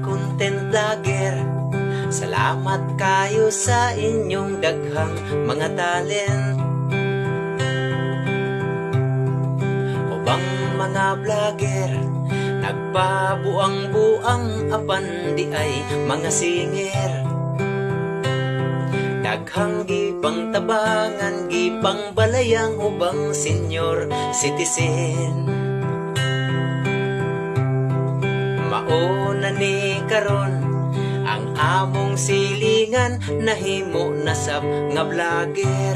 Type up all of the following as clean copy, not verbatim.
content vlogger. Salamat kayo sa inyong daghang mga talent. Ubang mga vlogger, nagpabuang-buang apan di ay mga singer. Daghang gipang tabangan, gipang balayang ubang senior citizen. Mauna ni karon ang among silingan, nahimo na sab nga vlogger.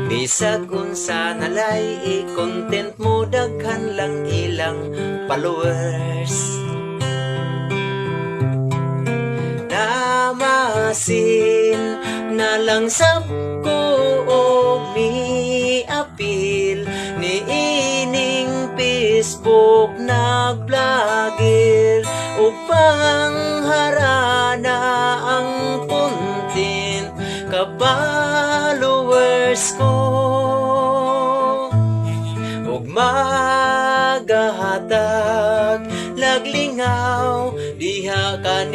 Bisag unsa nalay i-content mo, daghan lang ilang followers. Namasin na lang sab ko og mi-apil ni ining Facebook nag-vlogger, upang harana ang content ka-followers ko, ug magahatag laglingaw diha kaninyo.